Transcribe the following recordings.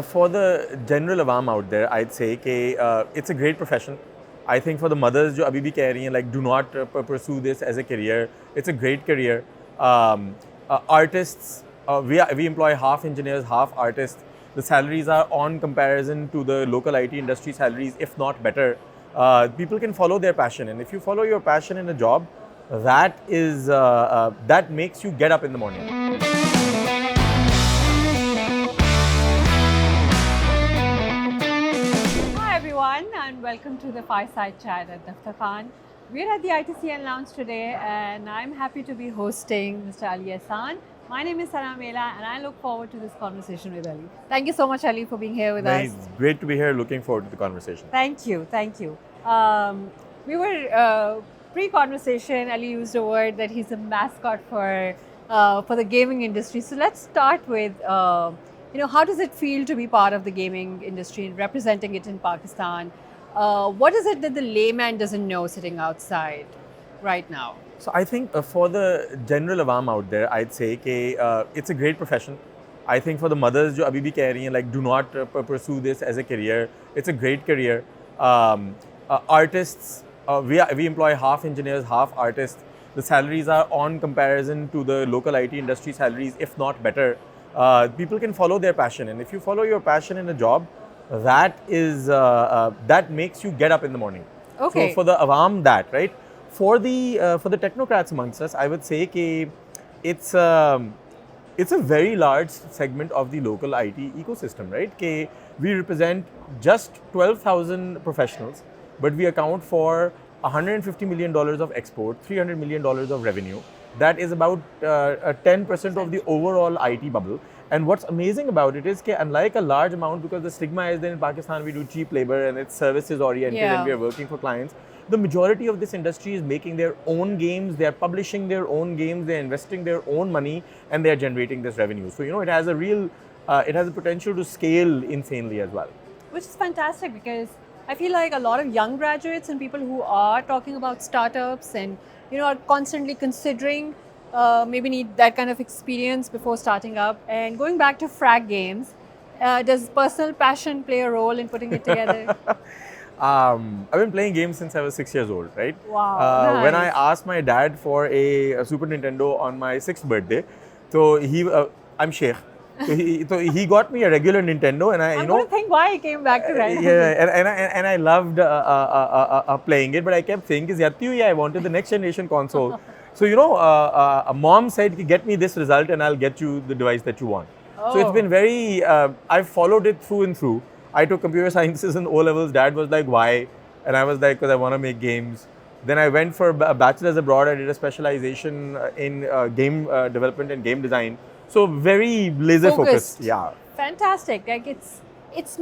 For the general awam out there, I'd say it's a great profession. I think for the mothers जो अभी भी कह रही हैं like do not pursue this as a career. It's a great career. Artists, we employ half engineers, half artists. The salaries are on comparison to the local IT industry salaries, if not better. People can follow their passion, and if you follow your passion in a job, that makes you get up in the morning. Hi everyone and welcome to the Fireside Chat at Daftarkhwan. We're at the ITCN lounge today and I'm happy to be hosting Mr. Ali Ihsan. My name is Sana Mela and I look forward to this conversation with Ali. Thank you so much, Ali, for being here with us. It's great to be here. Looking forward to the conversation. Thank you, thank you. We were pre-conversation. Ali used a word that he's a mascot for the gaming industry. So let's start with how does it feel to be part of the gaming industry and representing it in Pakistan? What is it that the layman doesn't know sitting outside right now? So I think for the general awam out there, I'd say it's a great profession. I think for the mothers जो अभी भी कह रही हैं like do not pursue this as a career. It's a great career. Artists, we employ half engineers, half artists. The salaries are on comparison to the local IT industry salaries, if not better. People can follow their passion, and if you follow your passion in a job, that makes you get up in the morning. Okay. So for the awam, that right. For the technocrats amongst us, I would say that it's a very large segment of the local IT ecosystem, right? Ke we represent just 12,000 professionals, but we account for $150 million of export, $300 million of revenue. That is about 10% of the overall IT bubble. And what's amazing about it is that unlike a large amount, because the stigma is that in Pakistan we do cheap labor and it's services oriented and we are working for clients, the majority of this industry is making their own games, they are publishing their own games, they are investing their own money and they are generating this revenue. So, it has a real, it has a potential to scale insanely as well. Which is fantastic because I feel like a lot of young graduates and people who are talking about startups and are constantly considering maybe need that kind of experience before starting up. And going back to Frag Games, does personal passion play a role in putting it together? I've been playing games since I was 6 years old, right? Wow. Nice. When I asked my dad for a Super Nintendo on my 6th birthday, so I'm Sheikh. So he got me a regular Nintendo, and I'm going to think why he came back to that. and I loved playing it, but I kept saying, I wanted the next generation console. So a mom said, get me this result and I'll get you the device that you want. So it's been very, I've followed it through and through. I took computer sciences in O-levels. Dad was like, why? And I was like, because I want to make games. Then I went for a bachelor's abroad. I did a specialization in game development and game design. So very laser focused. Yeah. Fantastic. Like it's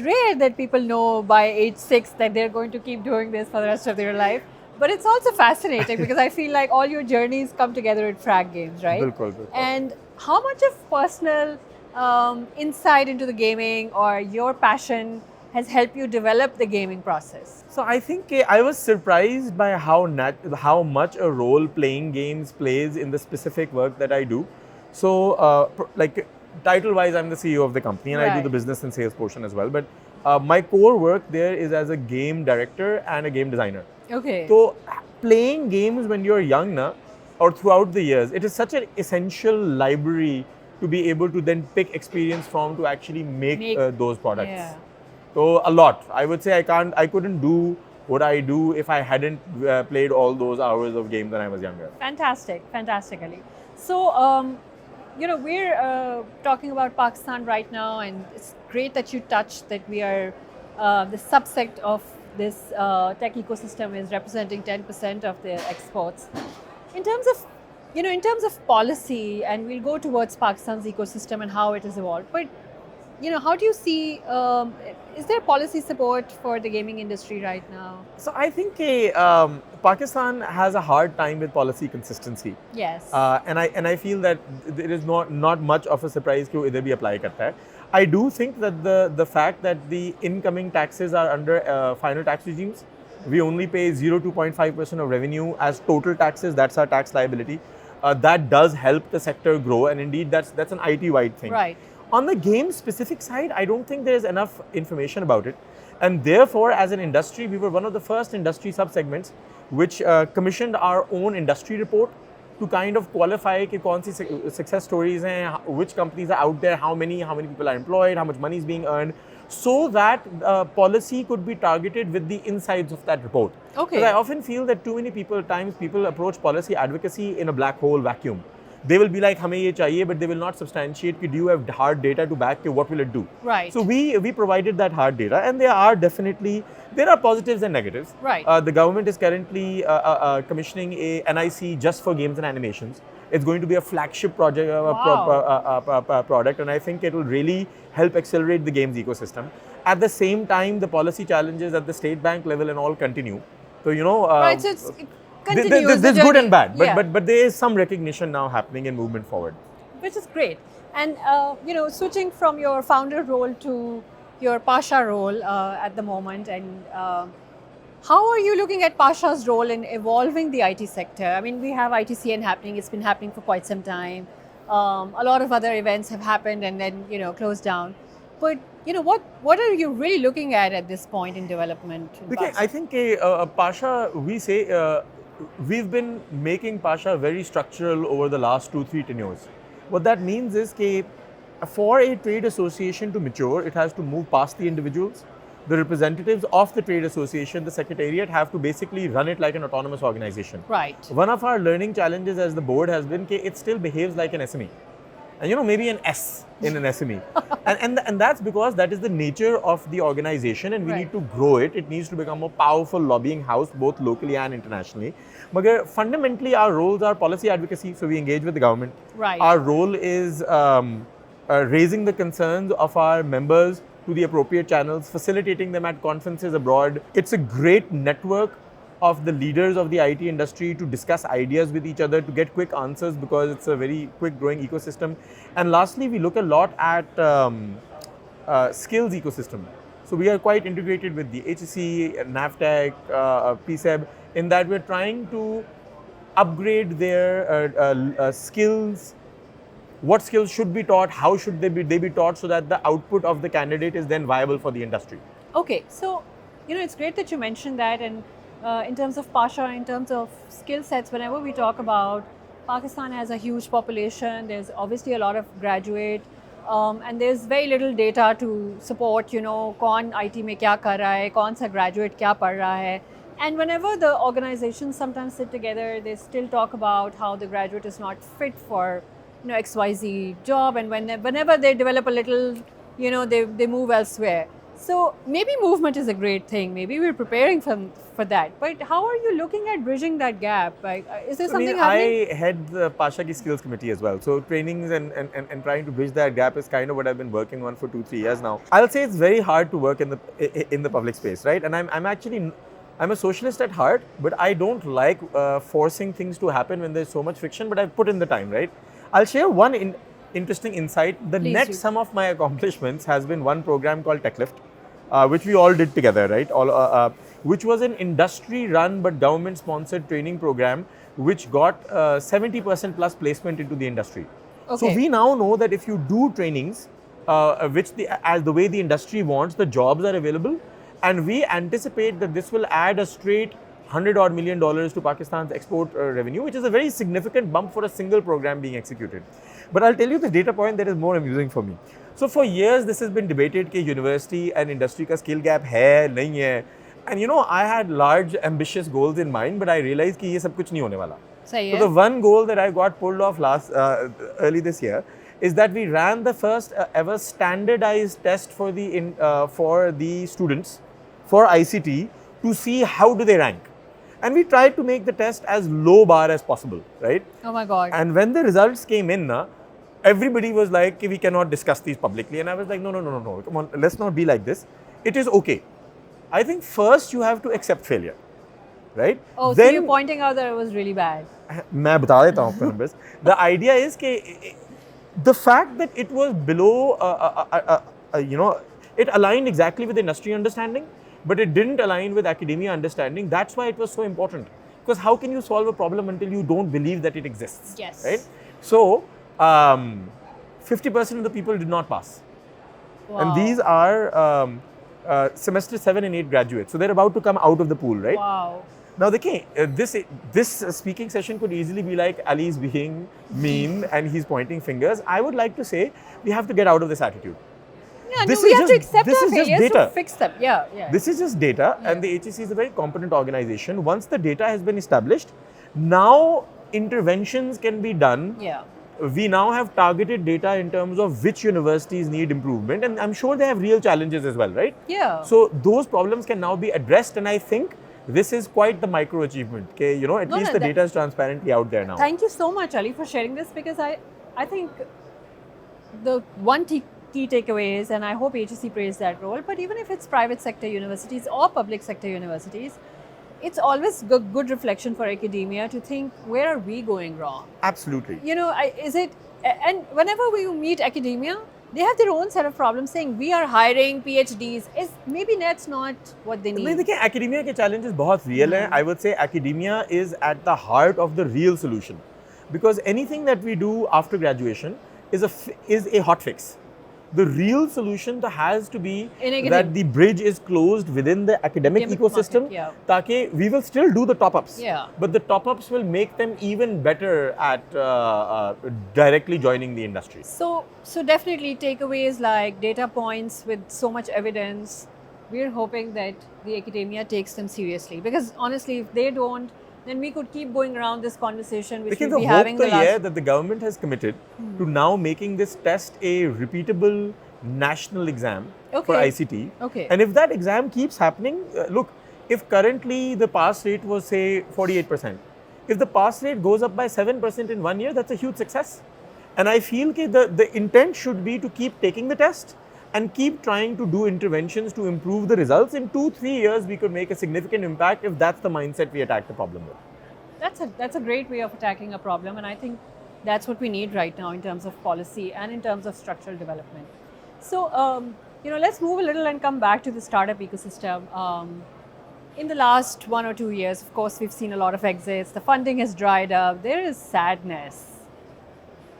rare that people know by age 6 that they're going to keep doing this for the rest of their life. But it's also fascinating because I feel like all your journeys come together at Frag Games, right? Bilkul. And how much of personal insight into the gaming or your passion has helped you develop the gaming process? So I think I was surprised by how much a role playing games plays in the specific work that I do. So like title-wise, I'm the CEO of the company and I do the business and sales portion as well. But my core work there is as a game director and a game designer. Okay. So playing games when you're young or throughout the years, it is such an essential library to be able to then pick experience from to actually make those products. Yeah. So a lot. I would say I couldn't do what I do if I hadn't played all those hours of games when I was younger. Fantastic, Ali. So, we're talking about Pakistan right now, and it's great that you touched that we are the subsect of this tech ecosystem is representing 10% of the exports. In terms of policy, and we'll go towards Pakistan's ecosystem and how it has evolved. But how do you see? Is there policy support for the gaming industry right now? So I think Pakistan has a hard time with policy consistency. Yes. And I feel that there is not much of a surprise कि वो इधर भी apply करता है. I do think that the fact that the incoming taxes are under final tax regimes, we only pay 0.5% of revenue as total taxes. That's our tax liability. That does help the sector grow, and indeed that's an IT-wide thing. Right. On the game specific side, I don't think there's enough information about it. And therefore, as an industry, we were one of the first industry subsegments which commissioned our own industry report to kind of qualify कि कौन सी success stories हैं, which companies are out there, how many people are employed, how much money is being earned, so that policy could be targeted with the insights of that report. Okay. Because I often feel that too many people approach policy advocacy in a black hole vacuum. They will be like, हमें ये चाहिए, but they will not substantiate कि do you have hard data to back कि what will it do? Right. So we provided that hard data, and there are positives and negatives. Right. The government is currently commissioning a NIC just for games and animations. It's going to be a flagship project, product, and I think it will really help accelerate the games ecosystem. At the same time, the policy challenges at the state bank level and all continue. So right. So it's continues. There's good and bad, Yeah. but there is some recognition now happening and movement forward. Which is great. And switching from your founder role to your Pasha role at the moment, and how are you looking at Pasha's role in evolving the IT sector? I mean, we have ITCN happening. It's been happening for quite some time. A lot of other events have happened and then closed down. But what are you really looking at this point in development? Okay, I think Pasha, we've been making Pasha very structural over the last 2-3 tenures. What that means is that for a trade association to mature, it has to move past the individuals. The representatives of the trade association, the secretariat, have to basically run it like an autonomous organization. Right. One of our learning challenges as the board has been that it still behaves like an SME. And maybe an S in an SME. and that's because that is the nature of the organization, and we Right. need to grow it. It needs to become a powerful lobbying house, both locally and internationally. But fundamentally, our roles are policy advocacy, so we engage with the government. Right. Our role is raising the concerns of our members to the appropriate channels, facilitating them at conferences abroad. It's a great network of the leaders of the IT industry to discuss ideas with each other, to get quick answers, because it's a very quick growing ecosystem. And lastly, we look a lot at skills ecosystem. So we are quite integrated with the HEC, NAVTech, PSEB, in that we're trying to upgrade their skills. What skills should be taught? How should they be taught, so that the output of the candidate is then viable for the industry? Okay, so it's great that you mentioned that, and in terms of Pasha, in terms of skill sets, whenever we talk about Pakistan has a huge population, there's obviously a lot of graduate, and there's very little data to support, कौन IT में क्या कर रहा है, कौन सा graduate क्या पढ़ रहा है. And whenever the organizations sometimes sit together, they still talk about how the graduate is not fit for XYZ job, and whenever they develop a little, they move elsewhere. So maybe movement is a great thing. Maybe we're preparing for that. But how are you looking at bridging that gap? Like, is there something happening? I head the Pasha ki skills committee as well. So trainings and trying to bridge that gap is kind of what I've been working on for 2-3 years now. I'll say it's very hard to work in the public space, right? And I'm a socialist at heart, but I don't like forcing things to happen when there's so much friction. But I've put in the time, right? I'll share one interesting insight. The Please net do. sum of my accomplishments has been one program called TechLift, which we all did together, right? Which was an industry-run but government-sponsored training program, which got 70% plus placement into the industry. Okay. So we now know that if you do trainings, as the way the industry wants, the jobs are available, and we anticipate that this will add a straight $100 million to Pakistan's export revenue, which is a very significant bump for a single program being executed. But I'll tell you the data point that is more amusing for me. So for years, this has been debated that university and industry ka skill gap hai, nahi hai. And I had large ambitious goals in mind, but I realized that this sab kuch nahi hone wala. So the one goal that I got pulled off early this year is that we ran the first ever standardized test for the students for ICT to see how do they rank. And we tried to make the test as low bar as possible, right? Oh my God. And when the results came in, everybody was like, we cannot discuss these publicly. And I was like, no, come on, let's not be like this. It is okay. I think first you have to accept failure, right? Oh, so you're pointing out that it was really bad. मैं बता देता हूँ आपको numbers. The idea is that the fact that it was below, it aligned exactly with industry understanding, but it didn't align with academia understanding. That's why it was so important. Because how can you solve a problem until you don't believe that it exists? Yes. Right? So, 50% of the people did not pass. Wow. And these are semester 7 and 8 graduates. So they're about to come out of the pool, right? Wow. Now, this speaking session could easily be like Ali's being mean and he's pointing fingers. I would like to say we have to get out of this attitude. Yeah, This no, we is have to just- accept this our is just failures to data. fix them. Yeah, yeah. This is just data, and the HEC is a very competent organization. Once the data has been established, now interventions can be done. yeah. We now have targeted data in terms of which universities need improvement, and I'm sure they have real challenges as well, right? Yeah. So those problems can now be addressed, and I think this is quite the micro achievement. Okay, you know, at No, least no, the data is transparently out there now. Thank you so much, Ali, for sharing this, because I think the one key takeaway is, and I hope HEC plays that role, but even if it's private sector universities or public sector universities, it's always good reflection for academia to think, where are we going wrong? Absolutely. You know, and whenever we meet academia, they have their own set of problems saying we are hiring PhDs. Maybe that's not what they नहीं need. देखिए academia के challenges बहुत real हैं. I would say academia is at the heart of the real solution, because anything that we do after graduation is a hot fix. The real solution has to be that the bridge is closed within the academic ecosystem. Market, yeah. ताकि we will still do the top-ups, Yeah. but the top-ups will make them even better at directly joining the industry. So definitely takeaways like data points with so much evidence. We're hoping that the academia takes them seriously, because honestly, if they don't, then we could keep going around this conversation, which Because we'll the be having hope the to last. that the government has committed to now making this test a repeatable national exam for Okay. ICT. Okay. And if that exam keeps happening, look, if currently the pass rate was say 48%, if the pass rate goes up by 7% in 1 year, that's a huge success. And I feel that the intent should be to keep taking the test and keep trying to do interventions to improve the results. In 2-3 years, we could make a significant impact if that's the mindset we attack the problem with. That's a great way of attacking a problem, and I think that's what we need right now in terms of policy and in terms of structural development. So, you know, let's move a little and come back to the startup ecosystem. In the last 1 or 2 years, of course, we've seen a lot of exits. The funding has dried up. There is sadness,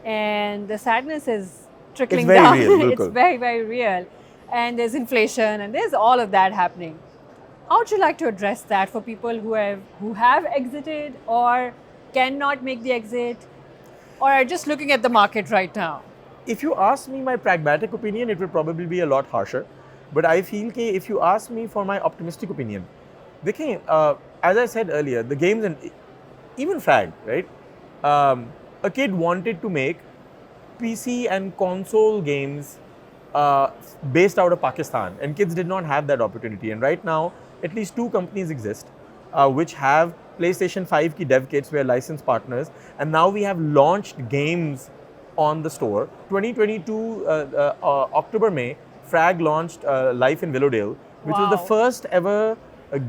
and the sadness is trickling very down. real, It's bilkul. very, very real, and there's inflation, and there's all of that happening. How would you like to address that for people who have exited or cannot make the exit, or are just looking at the market right now? If you ask me my pragmatic opinion, it will probably be a lot harsher. But I feel that if you ask me for my optimistic opinion, as I said earlier, the games and even Frag, right? A kid wanted to make PC and console games based out of Pakistan, and kids did not have that opportunity. And right now, at least 2 companies exist which have PlayStation 5 ki dev kits. We are licensed partners, and now we have launched games on the store. 2022 October May, Frag launched Life in Willowdale, which was the Wow. first ever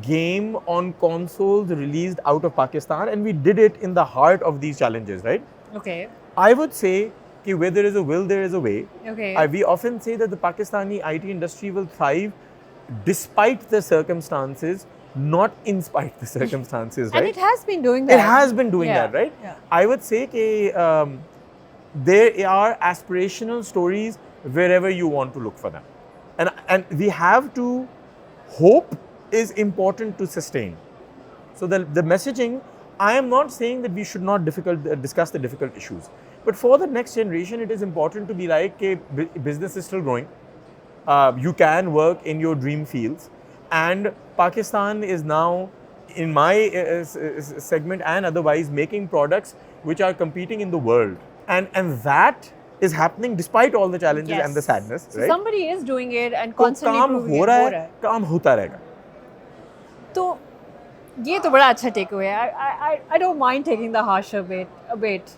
game on consoles released out of Pakistan, and we did it in the heart of these challenges, right? Okay. I would say that where there is a will, there is a way. Okay. We often say that the Pakistani IT industry will thrive despite the circumstances, not in spite the circumstances, right? And it has been doing that. It has been doing Yeah, that, right? yeah. I would say that there are aspirational stories wherever you want to look for them. And we have to, hope is important to sustain. So the messaging, I am not saying that we should not discuss the difficult issues. But for the next generation, it is important to be like, okay, business is still growing. You can work in your dream fields. And Pakistan is now, in my segment and otherwise, making products which are competing in the world. And that is happening despite all the challenges and the sadness, So right? somebody is doing it and तो constantly काम improving हो it. रहा हो रहा है, है. काम होता रहेगा. तो ये तो बड़ा अच्छा takeaway है. I don't mind taking the harsher bit a bit.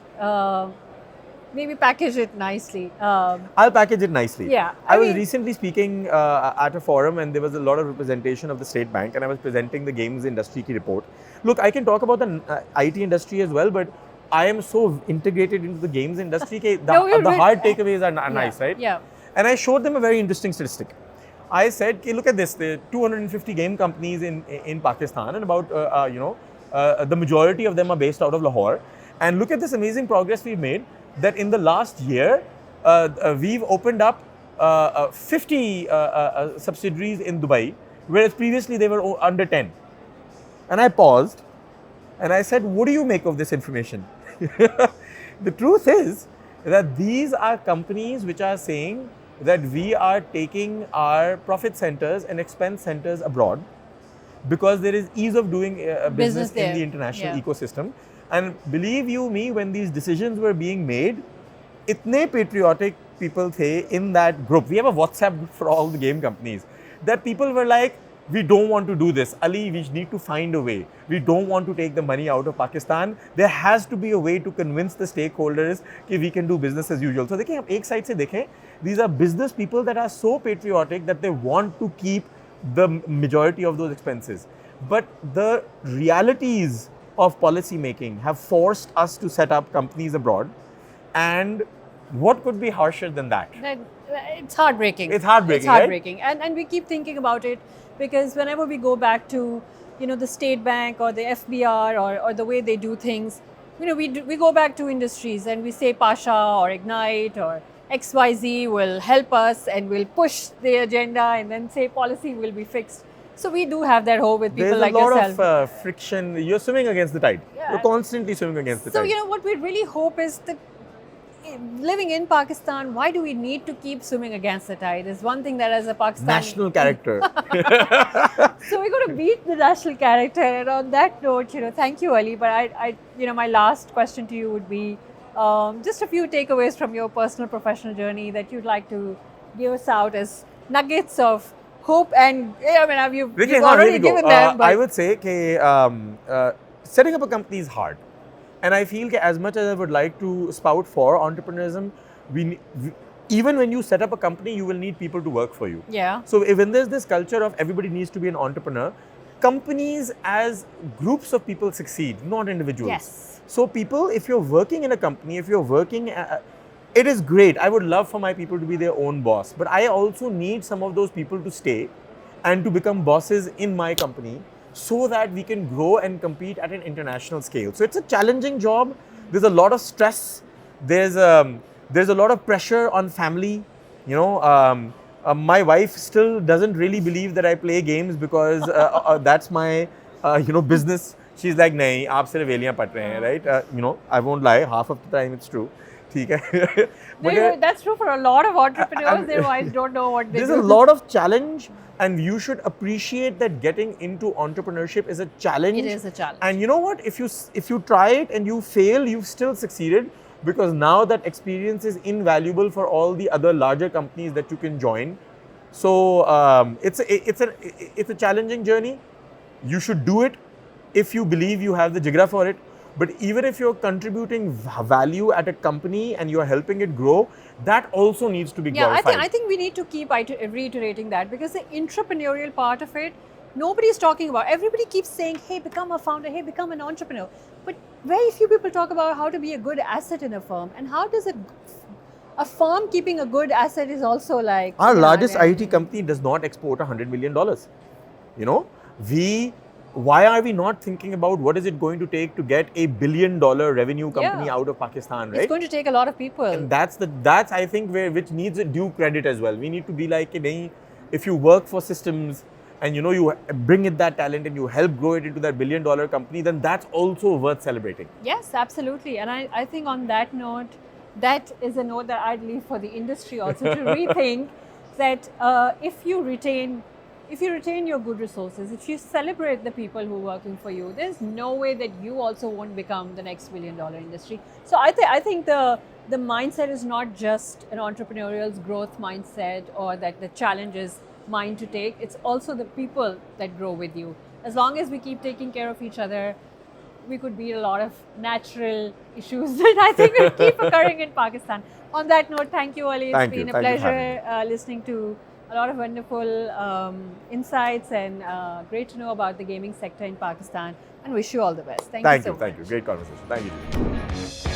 Maybe package it nicely. I'll package it nicely. Yeah, I was mean- recently speaking at a forum, and there was a lot of representation of the State Bank, and I was presenting the games industry key report. Look, I can talk about the IT industry as well, but I am so integrated into the games industry that No, you're the right. hard takeaways are nice, right? Yeah. And I showed them a very interesting statistic. I said, look at this, there are 250 game companies in Pakistan, and about, the majority of them are based out of Lahore. And look at this amazing progress we've made, that in the last year, we've opened up 50 subsidiaries in Dubai, whereas previously they were under 10. And I paused and I said, what do you make of this information? The truth is that these are companies which are saying that we are taking our profit centers and expense centers abroad because there is ease of doing business in the international ecosystem. And believe you me, when these decisions were being made, itne patriotic people the in that group. We have a WhatsApp group for all the game companies that people were like, we don't want to do this. Ali, we need to find a way. We don't want to take the money out of Pakistan. There has to be a way to convince the stakeholders that we can do business as usual. So, dekhen, आप एक side से देखें, these are business people that are so patriotic that they want to keep the majority of those expenses. But the realities of policy making have forced us to set up companies abroad. And what could be harsher than that? It's heartbreaking. It's heartbreaking, It's heartbreaking. Right? And we keep thinking about it because whenever we go back to, the State Bank or the FBR or the way they do things, we go back to industries and we say Pasha or Ignite or XYZ will help us and will push the agenda and then say policy will be fixed. So we do have that hope with people like yourself. There's a lot of friction. You're swimming against the tide. Yeah. You're constantly swimming against the tide. So, what we really hope is that living in Pakistan, why do we need to keep swimming against the tide? Is one thing that as a Pakistani... National character. So we're going to beat the national character. And on that note, thank you, Ali. But I my last question to you would be just a few takeaways from your personal professional journey that you'd like to give us out as nuggets of hope and, you've already given them. But I would say that setting up a company is hard. And I feel that as much as I would like to spout for entrepreneurism, even when you set up a company, you will need people to work for you. Yeah. So when there's this culture of everybody needs to be an entrepreneur, companies as groups of people succeed, not individuals. Yes. So people, if you're working in a company, if you're working, it is great. I would love for my people to be their own boss. But I also need some of those people to stay and to become bosses in my company, so that we can grow and compete at an international scale. So it's a challenging job. There's a lot of stress. There's a lot of pressure on family. My wife still doesn't really believe that I play games because that's my business. She's like, nahi, aap sirf veliyan pat rahe hain, right? I won't lie. Half of the time it's true. That's true for a lot of entrepreneurs. Their wives don't know what they do. There's a lot of challenge. And you should appreciate that getting into entrepreneurship is a challenge. It is a challenge. And you know what? If you try it and you fail, you've still succeeded, because now that experience is invaluable for all the other larger companies that you can join. So it's a challenging journey. You should do it if you believe you have the jigra for it. But even if you're contributing value at a company and you're helping it grow, that also needs to be glorified. I think we need to keep reiterating that, because the entrepreneurial part of it, nobody's talking about. Everybody keeps saying, hey, become a founder, hey, become an entrepreneur. But very few people talk about how to be a good asset in a firm. And how does a firm keeping a good asset is also like... Our largest IT company does not export $100 million. Why are we not thinking about what is it going to take to get a $1 billion revenue company out of Pakistan, right? It's going to take a lot of people. And that's I think which needs a due credit as well. We need to be like, if you work for systems and you bring in that talent and you help grow it into that $1 billion company, then that's also worth celebrating. Yes, absolutely. And I think on that note, that is a note that I'd leave for the industry also to rethink that if you retain your good resources, if you celebrate the people who are working for you, there's no way that you also won't become the next $1 billion industry. So I think the mindset is not just an entrepreneurial growth mindset or that the challenge is mine to take. It's also the people that grow with you. As long as we keep taking care of each other, we could beat a lot of natural issues that I think will keep occurring in Pakistan. On that note, thank you, Ali. It's been a pleasure listening to a lot of wonderful insights and great to know about the gaming sector in Pakistan, and wish you all the best. Thank you so much. Thank you. Great conversation. Thank you.